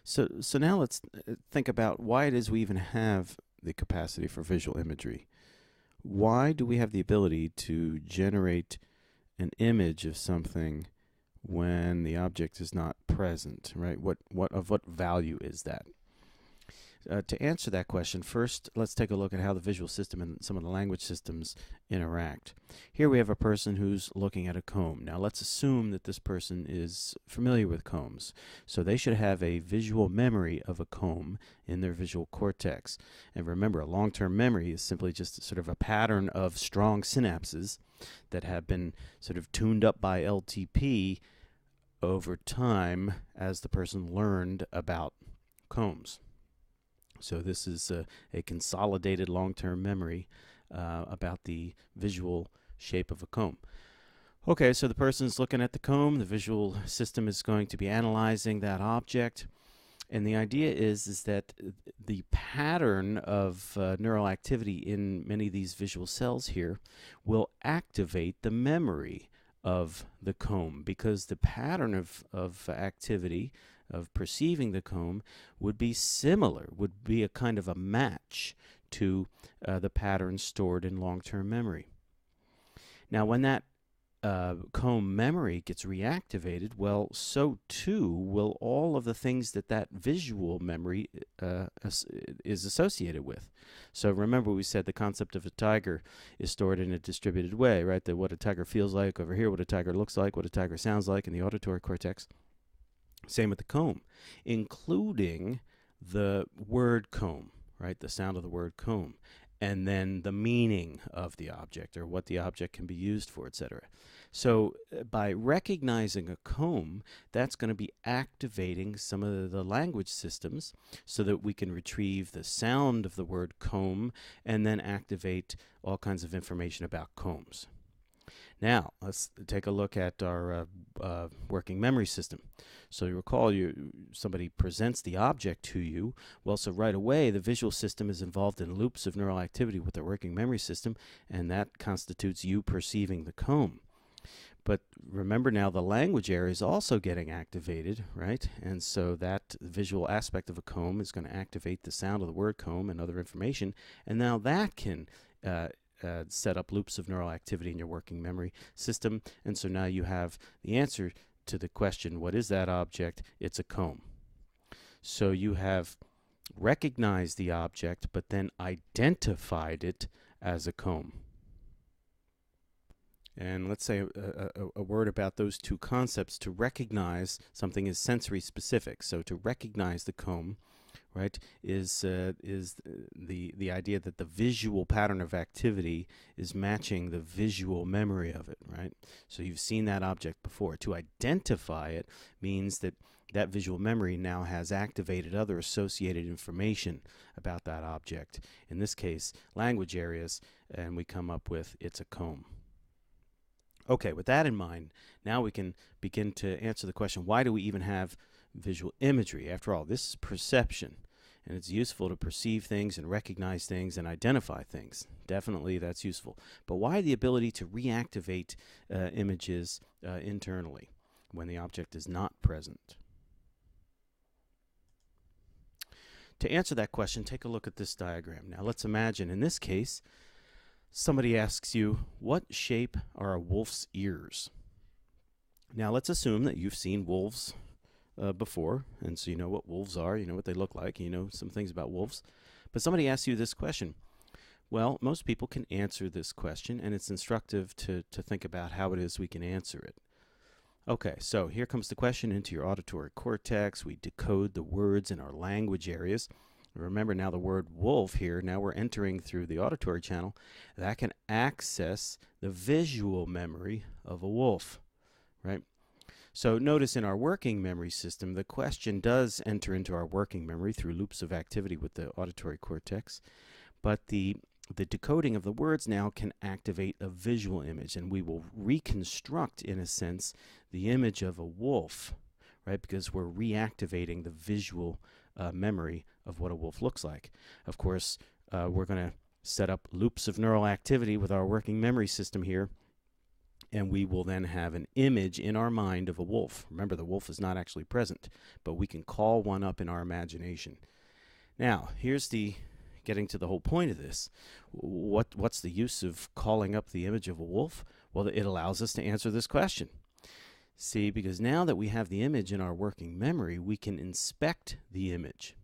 So now let's think about why it is we even have the capacity for visual imagery. Why do we have the ability to generate an image of something when the object is not present, right? What value is that? To answer that question, first let's take a look at how the visual system and some of the language systems interact. Here we have a person who's looking at a comb. Now let's assume that this person is familiar with combs. So they should have a visual memory of a comb in their visual cortex. And remember, a long-term memory is simply just sort of a pattern of strong synapses that have been sort of tuned up by LTP over time as the person learned about combs. So this is a consolidated long-term memory about the visual shape of a comb. Okay, so the person's looking at the comb. The visual system is going to be analyzing that object. And the idea is that the pattern of neural activity in many of these visual cells here will activate the memory of the comb, because the pattern of activity of perceiving the comb would be similar, would be a kind of a match to the pattern stored in long-term memory. Now, when that comb memory gets reactivated, well, so too will all of the things that that visual memory is associated with. So remember, we said the concept of a tiger is stored in a distributed way, right? That what a tiger feels like over here, what a tiger looks like, what a tiger sounds like in the auditory cortex. Same with the comb, including the word comb, right? The sound of the word comb, and then the meaning of the object, or what the object can be used for, etc. So by recognizing a comb, that's going to be activating some of the language systems so that we can retrieve the sound of the word comb and then activate all kinds of information about combs. Now, let's take a look at our working memory system. So you recall somebody presents the object to you. Well, so right away, the visual system is involved in loops of neural activity with the working memory system, and that constitutes you perceiving the comb. But remember now, the language area is also getting activated, right? And so that visual aspect of a comb is going to activate the sound of the word comb and other information, and now that can set up loops of neural activity in your working memory system. And so now you have the answer to the question, what is that object? It's a comb. So you have recognized the object, but then identified it as a comb. And let's say a word about those two concepts. To recognize something is sensory specific. So to recognize the comb, right, is the idea that the visual pattern of activity is matching the visual memory of it, right? So you've seen that object before. To identify it means that that visual memory now has activated other associated information about that object. In this case, language areas, and we come up with it's a comb. Okay, with that in mind, now we can begin to answer the question, why do we even have visual imagery? After all, this is perception, and it's useful to perceive things and recognize things and identify things. Definitely that's useful. But why the ability to reactivate images internally when the object is not present? To answer that question, take a look at this diagram. Now let's imagine, in this case, somebody asks you, what shape are a wolf's ears? Now let's assume that you've seen wolves before, and so you know what wolves are, you know what they look like, you know some things about wolves. But somebody asks you this question. Well, most people can answer this question, and it's instructive to think about how it is we can answer it. Okay, so here comes the question into your auditory cortex. We decode the words in our language areas. Remember now the word wolf here, now we're entering through the auditory channel, that can access the visual memory of a wolf, right? So notice in our working memory system, the question does enter into our working memory through loops of activity with the auditory cortex, but the decoding of the words now can activate a visual image, and we will reconstruct, in a sense, the image of a wolf, right? Because we're reactivating the visual memory of what a wolf looks like. Of course, we're going to set up loops of neural activity with our working memory system here And we will then have an image in our mind of a wolf. Remember, the wolf is not actually present, but we can call one up in our imagination. Now, here's the getting to the whole point of this. What's the use of calling up the image of a wolf? Well, it allows us to answer this question. See, because now that we have the image in our working memory, we can inspect the image.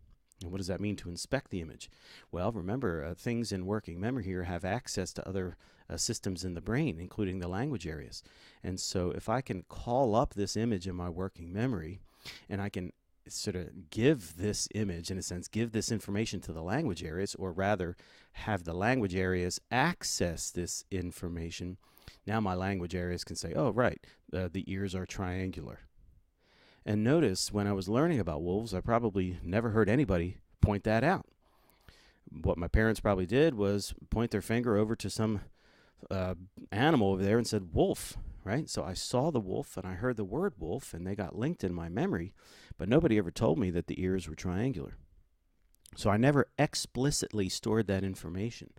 And what does that mean, to inspect the image? Well, remember, things in working memory here have access to other systems in the brain, including the language areas. And so if I can call up this image in my working memory, and I can sort of give this image, in a sense, give this information to the language areas, or rather have the language areas access this information, now my language areas can say, oh, right, the ears are triangular. And notice, when I was learning about wolves, I probably never heard anybody point that out. What my parents probably did was point their finger over to some animal over there and said, wolf, right? So I saw the wolf and I heard the word wolf, and they got linked in my memory, but nobody ever told me that the ears were triangular. So I never explicitly stored that information.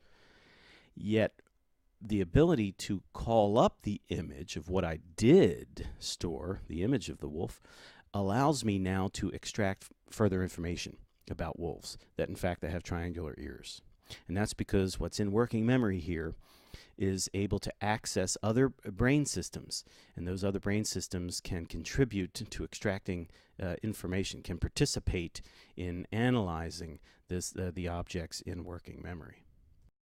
Yet the ability to call up the image of what I did store, the image of the wolf, allows me now to extract further information about wolves, that in fact they have triangular ears. And that's because what's in working memory here is able to access other brain systems, and those other brain systems can contribute to extracting information, can participate in analyzing the objects in working memory.